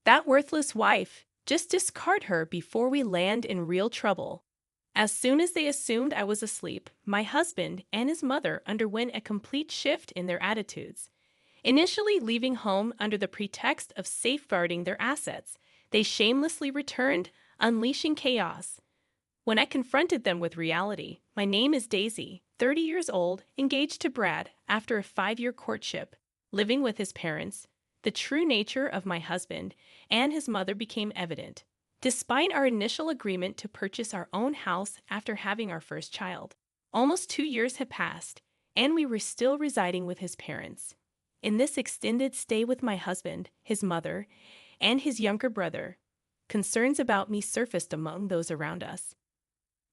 That worthless wife. Just discard her before we land in real trouble. As soon as they assumed I was asleep, my husband and his mother underwent a complete shift in their attitudes. Initially leaving home under the pretext of safeguarding their assets, they shamelessly returned, unleashing chaos. When I confronted them with reality, my name is Daisy, 30 years old, engaged to Brad after a 5-year courtship, living with his parents, the true nature of my husband and his mother became evident. Despite our initial agreement to purchase our own house after having our first child, almost 2 years had passed, and we were still residing with his parents. In this extended stay with my husband, his mother, and his younger brother, concerns about me surfaced among those around us.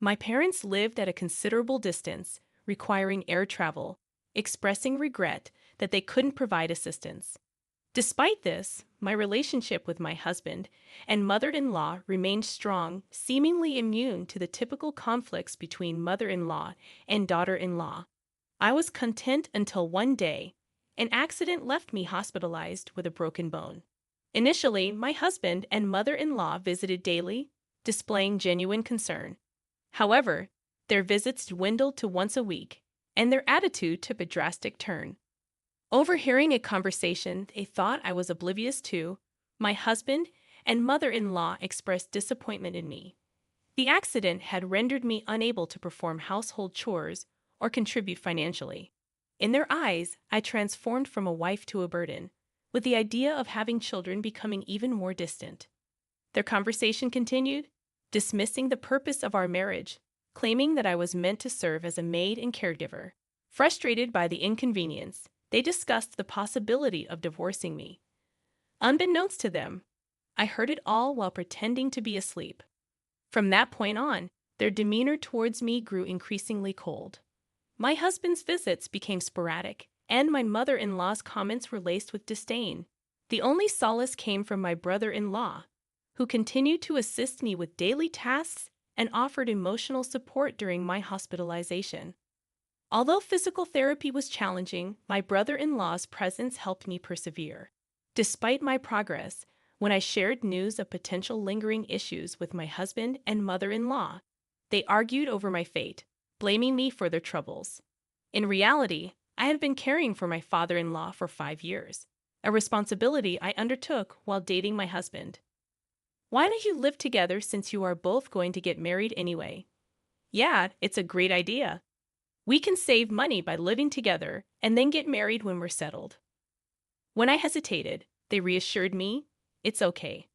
My parents lived at a considerable distance, requiring air travel, expressing regret that they couldn't provide assistance. Despite this, my relationship with my husband and mother-in-law remained strong, seemingly immune to the typical conflicts between mother-in-law and daughter-in-law. I was content until one day, an accident left me hospitalized with a broken bone. Initially, my husband and mother-in-law visited daily, displaying genuine concern. However, their visits dwindled to once a week, and their attitude took a drastic turn. Overhearing a conversation they thought I was oblivious to, my husband and mother-in-law expressed disappointment in me. The accident had rendered me unable to perform household chores or contribute financially. In their eyes, I transformed from a wife to a burden, with the idea of having children becoming even more distant. Their conversation continued, dismissing the purpose of our marriage, claiming that I was meant to serve as a maid and caregiver. Frustrated by the inconvenience, they discussed the possibility of divorcing me. Unbeknownst to them, I heard it all while pretending to be asleep. From that point on, their demeanor towards me grew increasingly cold. My husband's visits became sporadic, and my mother-in-law's comments were laced with disdain. The only solace came from my brother-in-law, who continued to assist me with daily tasks and offered emotional support during my hospitalization. Although physical therapy was challenging, my brother-in-law's presence helped me persevere. Despite my progress, when I shared news of potential lingering issues with my husband and mother-in-law, they argued over my fate, blaming me for their troubles. In reality, I had been caring for my father-in-law for 5 years, a responsibility I undertook while dating my husband. Why don't you live together since you are both going to get married anyway? Yeah, it's a great idea. We can save money by living together and then get married when we're settled. When I hesitated, they reassured me, it's okay.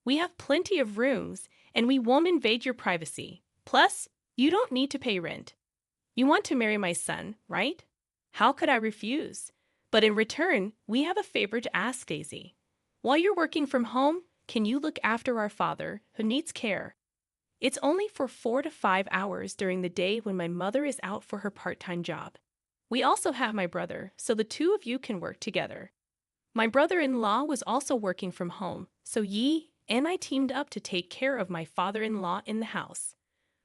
We have plenty of rooms and we won't invade your privacy. Plus, you don't need to pay rent. You want to marry my son, right? How could I refuse? But in return, we have a favor to ask, Daisy. While you're working from home, can you look after our father, who needs care? It's only for 4 to 5 hours during the day when my mother is out for her part-time job. We also have my brother, so the two of you can work together. My brother-in-law was also working from home, so Yi and I teamed up to take care of my father-in-law in the house.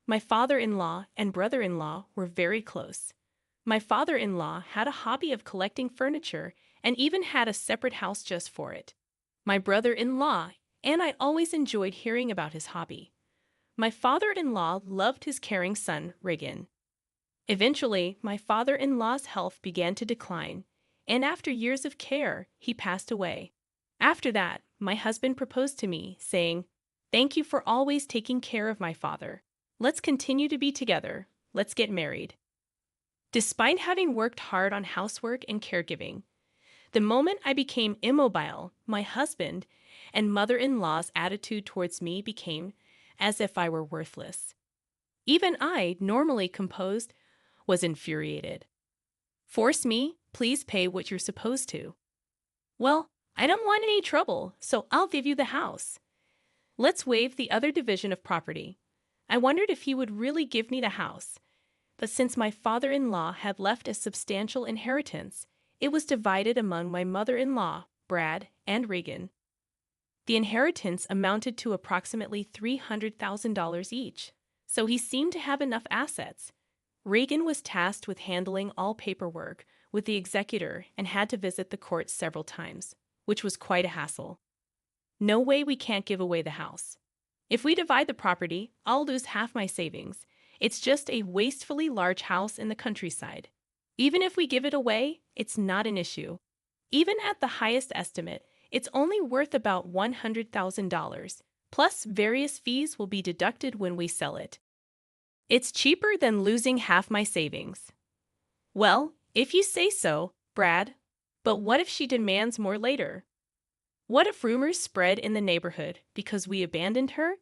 My father-in-law and brother-in-law were very close. My father-in-law had a hobby of collecting furniture and even had a separate house just for it. My brother-in-law and I always enjoyed hearing about his hobby. My father-in-law loved his caring son, Regan. Eventually, my father-in-law's health began to decline, and after years of care, he passed away. After that, my husband proposed to me, saying, "Thank you for always taking care of my father. Let's continue to be together. Let's get married." Despite having worked hard on housework and caregiving, the moment I became immobile, my husband and mother-in-law's attitude towards me became as if I were worthless. Even I, normally composed, was infuriated. "Force me, please pay what you're supposed to." "Well, I don't want any trouble, so I'll give you the house. Let's waive the other division of property." I wondered if he would really give me the house, but since my father-in-law had left a substantial inheritance, it was divided among my mother-in-law, Brad, and Regan. The inheritance amounted to approximately $300,000 each, so he seemed to have enough assets. Regan was tasked with handling all paperwork with the executor and had to visit the court several times, which was quite a hassle. No way we can't give away the house. If we divide the property, I'll lose half my savings. It's just a wastefully large house in the countryside. Even if we give it away, it's not an issue. Even at the highest estimate, it's only worth about $100,000. Plus, various fees will be deducted when we sell it. It's cheaper than losing half my savings. Well, if you say so, Brad. But what if she demands more later? What if rumors spread in the neighborhood because we abandoned her?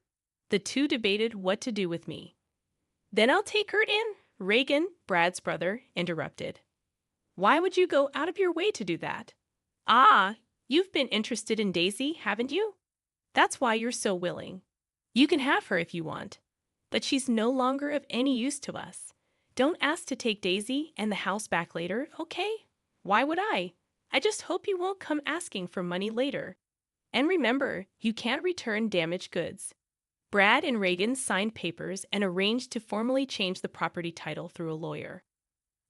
The two debated what to do with me. Then I'll take her in, Reagan, Brad's brother, interrupted. Why would you go out of your way to do that? Ah, you've been interested in Daisy, haven't you? That's why you're so willing. You can have her if you want. But she's no longer of any use to us. Don't ask to take Daisy and the house back later, okay? Why would I? I just hope you won't come asking for money later. And remember, you can't return damaged goods. Brad and Reagan signed papers and arranged to formally change the property title through a lawyer.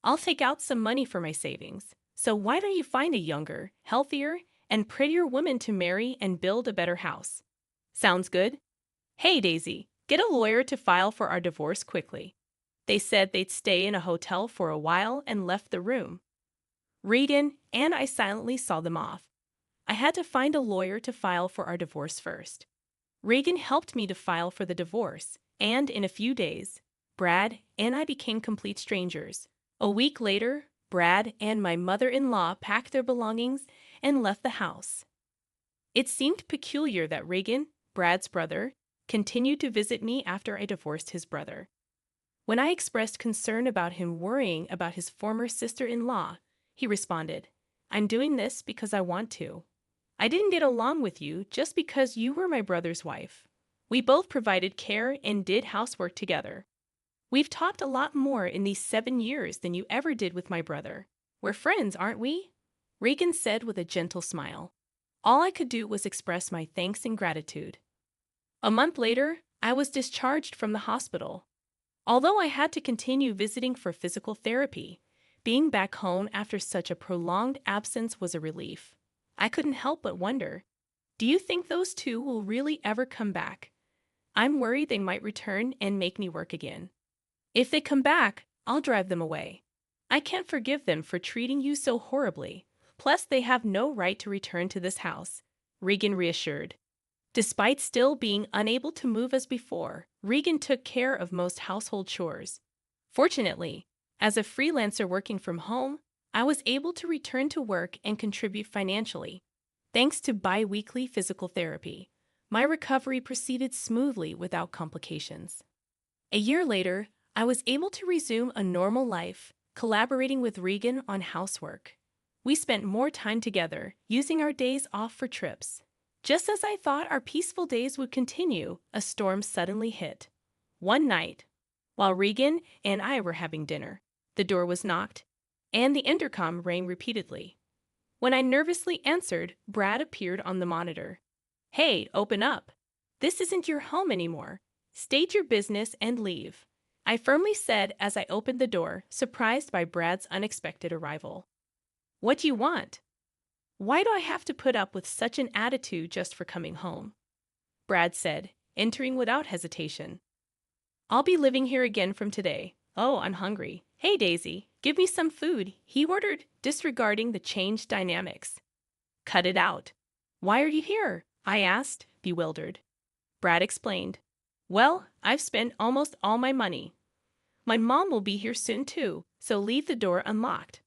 I'll take out some money for my savings. So why don't you find a younger, healthier, and prettier woman to marry and build a better house? Sounds good? Hey, Daisy, get a lawyer to file for our divorce quickly. They said they'd stay in a hotel for a while and left the room. Reagan and I silently saw them off. I had to find a lawyer to file for our divorce first. Reagan helped me to file for the divorce, and in a few days, Brad and I became complete strangers. A week later, Brad and my mother-in-law packed their belongings and left the house. It seemed peculiar that Reagan, Brad's brother, continued to visit me after I divorced his brother. When I expressed concern about him worrying about his former sister-in-law, he responded, "I'm doing this because I want to. I didn't get along with you just because you were my brother's wife. We both provided care and did housework together. We've talked a lot more in these 7 years than you ever did with my brother. We're friends, aren't we?" Reagan said with a gentle smile. All I could do was express my thanks and gratitude. A month later, I was discharged from the hospital. Although I had to continue visiting for physical therapy, being back home after such a prolonged absence was a relief. I couldn't help but wonder, do you think those two will really ever come back? I'm worried they might return and make me work again. If they come back, I'll drive them away. I can't forgive them for treating you so horribly. Plus, they have no right to return to this house, Reagan reassured. Despite still being unable to move as before, Reagan took care of most household chores. Fortunately, as a freelancer working from home, I was able to return to work and contribute financially. Thanks to bi-weekly physical therapy, my recovery proceeded smoothly without complications. A year later, I was able to resume a normal life, collaborating with Reagan on housework. We spent more time together, using our days off for trips. Just as I thought our peaceful days would continue, a storm suddenly hit. One night, while Reagan and I were having dinner, the door was knocked, and the intercom rang repeatedly. When I nervously answered, Brad appeared on the monitor. "Hey, open up. This isn't your home anymore. State your business and leave," I firmly said as I opened the door, surprised by Brad's unexpected arrival. "What do you want? Why do I have to put up with such an attitude just for coming home?" Brad said, entering without hesitation. "I'll be living here again from today. Oh, I'm hungry. Hey, Daisy, give me some food," he ordered, disregarding the changed dynamics. "Cut it out. Why are you here?" I asked, bewildered. Brad explained. "Well, I've spent almost all my money. My mom will be here soon too, so leave the door unlocked."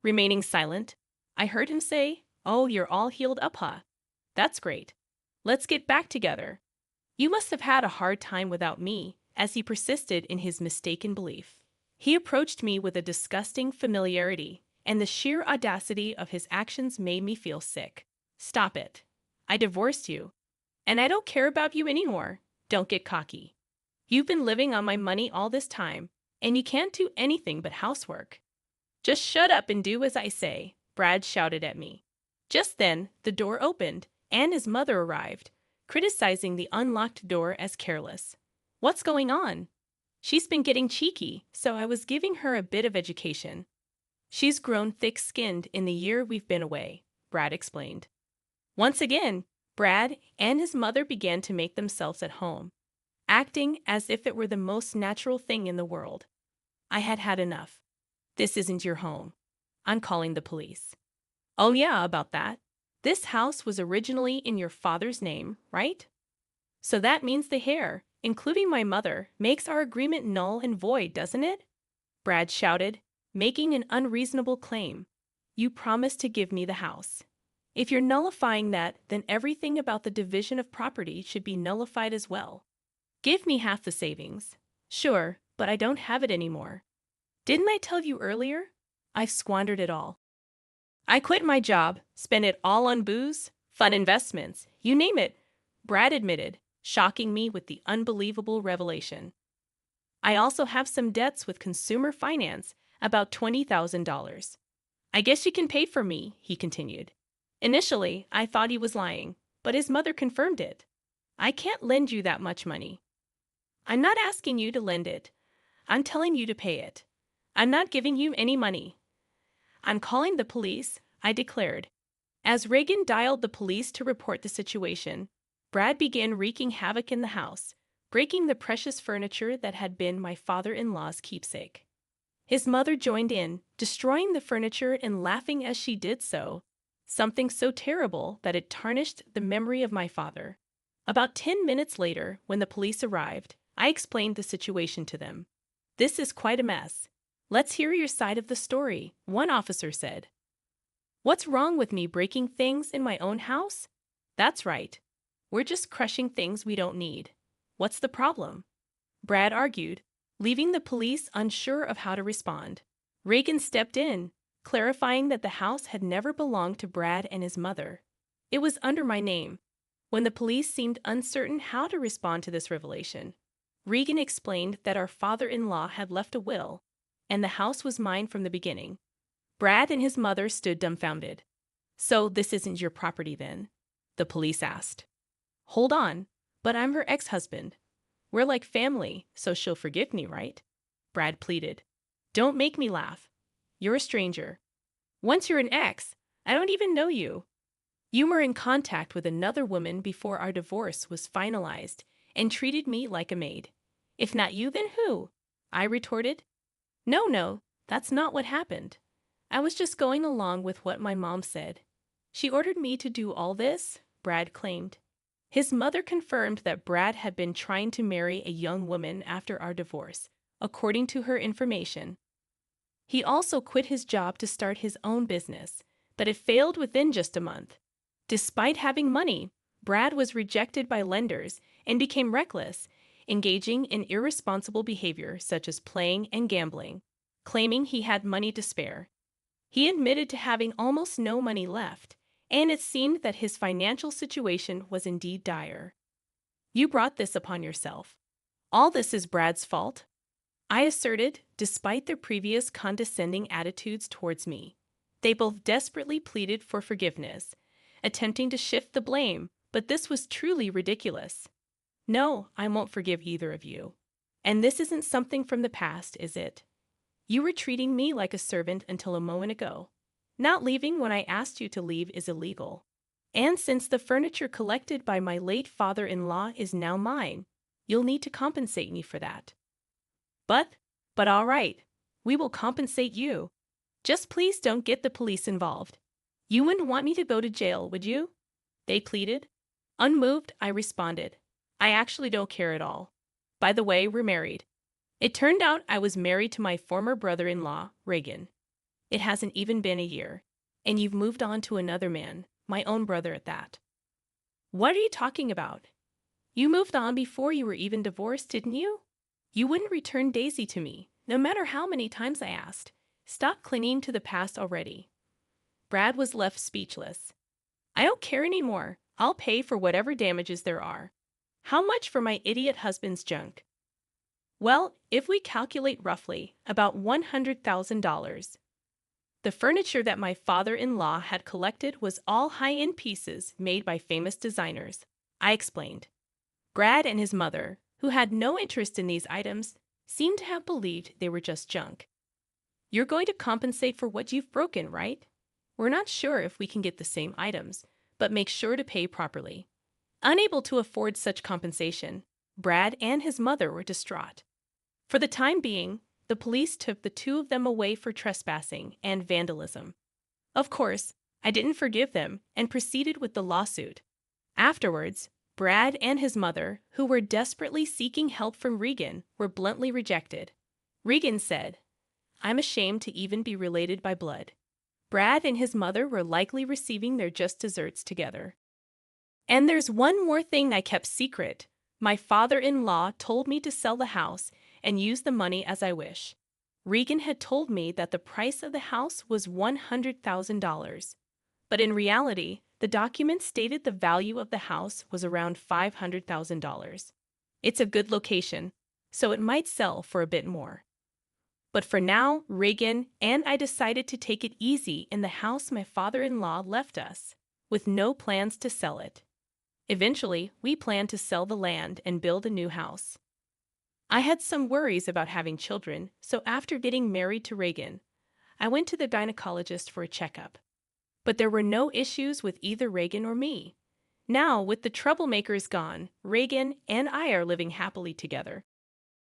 Remaining silent, I heard him say, "Oh, you're all healed up, huh? That's great. Let's get back together. You must have had a hard time without me," as he persisted in his mistaken belief. He approached me with a disgusting familiarity, and the sheer audacity of his actions made me feel sick. "Stop it. I divorced you, and I don't care about you anymore. Don't get cocky. You've been living on my money all this time, and you can't do anything but housework." "Just shut up and do as I say," Brad shouted at me. Just then, the door opened, and his mother arrived, criticizing the unlocked door as careless. "What's going on?" "She's been getting cheeky, so I was giving her a bit of education. She's grown thick-skinned in the year we've been away," Brad explained. Once again, Brad and his mother began to make themselves at home, acting as if it were the most natural thing in the world. I had had enough. This isn't your home. I'm calling the police. Oh yeah, about that. This house was originally in your father's name, right? So that means the heir, including my mother, makes our agreement null and void, doesn't it? Brad shouted, making an unreasonable claim. You promised to give me the house. If you're nullifying that, then everything about the division of property should be nullified as well. Give me half the savings. Sure, but I don't have it anymore. Didn't I tell you earlier? I've squandered it all. I quit my job, spent it all on booze, fun investments, you name it, Brad admitted, shocking me with the unbelievable revelation. I also have some debts with consumer finance, about $20,000. I guess you can pay for me, he continued. Initially, I thought he was lying, but his mother confirmed it. I can't lend you that much money. I'm not asking you to lend it. I'm telling you to pay it. I'm not giving you any money. I'm calling the police, I declared. As Reagan dialed the police to report the situation, Brad began wreaking havoc in the house, breaking the precious furniture that had been my father-in-law's keepsake. His mother joined in, destroying the furniture and laughing as she did so, something so terrible that it tarnished the memory of my father. About 10 minutes later, when the police arrived, I explained the situation to them. This is quite a mess. Let's hear your side of the story, one officer said. What's wrong with me breaking things in my own house? That's right. We're just crushing things we don't need. What's the problem? Brad argued, leaving the police unsure of how to respond. Reagan stepped in, clarifying that the house had never belonged to Brad and his mother. It was under my name. When the police seemed uncertain how to respond to this revelation, Reagan explained that our father-in-law had left a will, and the house was mine from the beginning. Brad and his mother stood dumbfounded. So this isn't your property then? The police asked. Hold on, but I'm her ex-husband. We're like family, so she'll forgive me, right? Brad pleaded. Don't make me laugh. You're a stranger. Once you're an ex, I don't even know you. You were in contact with another woman before our divorce was finalized and treated me like a maid. If not you, then who? I retorted. No, that's not what happened. I was just going along with what my mom said. She ordered me to do all this, Brad claimed. His mother confirmed that Brad had been trying to marry a young woman after our divorce, according to her information. He also quit his job to start his own business, but it failed within just a month. Despite having money, Brad was rejected by lenders and became reckless, engaging in irresponsible behavior such as playing and gambling, claiming he had money to spare. He admitted to having almost no money left, and it seemed that his financial situation was indeed dire. You brought this upon yourself. All this is Brad's fault, I asserted, despite their previous condescending attitudes towards me. They both desperately pleaded for forgiveness, attempting to shift the blame, but this was truly ridiculous. No, I won't forgive either of you. And this isn't something from the past, is it? You were treating me like a servant until a moment ago. Not leaving when I asked you to leave is illegal. And since the furniture collected by my late father-in-law is now mine, you'll need to compensate me for that. But all right, we will compensate you. Just please don't get the police involved. You wouldn't want me to go to jail, would you? They pleaded. Unmoved, I responded. I actually don't care at all. By the way, we're married. It turned out I was married to my former brother-in-law, Reagan. It hasn't even been a year, and you've moved on to another man, my own brother at that. What are you talking about? You moved on before you were even divorced, didn't you? You wouldn't return Daisy to me, no matter how many times I asked. Stop clinging to the past already. Brad was left speechless. I don't care anymore. I'll pay for whatever damages there are. How much for my idiot husband's junk? Well, if we calculate roughly, about $100,000. The furniture that my father-in-law had collected was all high-end pieces made by famous designers, I explained. Brad and his mother, who had no interest in these items, seemed to have believed they were just junk. You're going to compensate for what you've broken, right? We're not sure if we can get the same items, but make sure to pay properly. Unable to afford such compensation, Brad and his mother were distraught. For the time being, the police took the two of them away for trespassing and vandalism. Of course, I didn't forgive them and proceeded with the lawsuit. Afterwards, Brad and his mother, who were desperately seeking help from Regan, were bluntly rejected. Regan said, "I'm ashamed to even be related by blood." Brad and his mother were likely receiving their just desserts together. And there's one more thing I kept secret. My father-in-law told me to sell the house and use the money as I wish. Regan had told me that the price of the house was $100,000. But in reality, the document stated the value of the house was around $500,000. It's a good location, so it might sell for a bit more. But for now, Regan and I decided to take it easy in the house my father-in-law left us, with no plans to sell it. Eventually, we planned to sell the land and build a new house. I had some worries about having children, so after getting married to Regan, I went to the gynecologist for a checkup. But there were no issues with either Regan or me. Now, with the troublemakers gone, Regan and I are living happily together.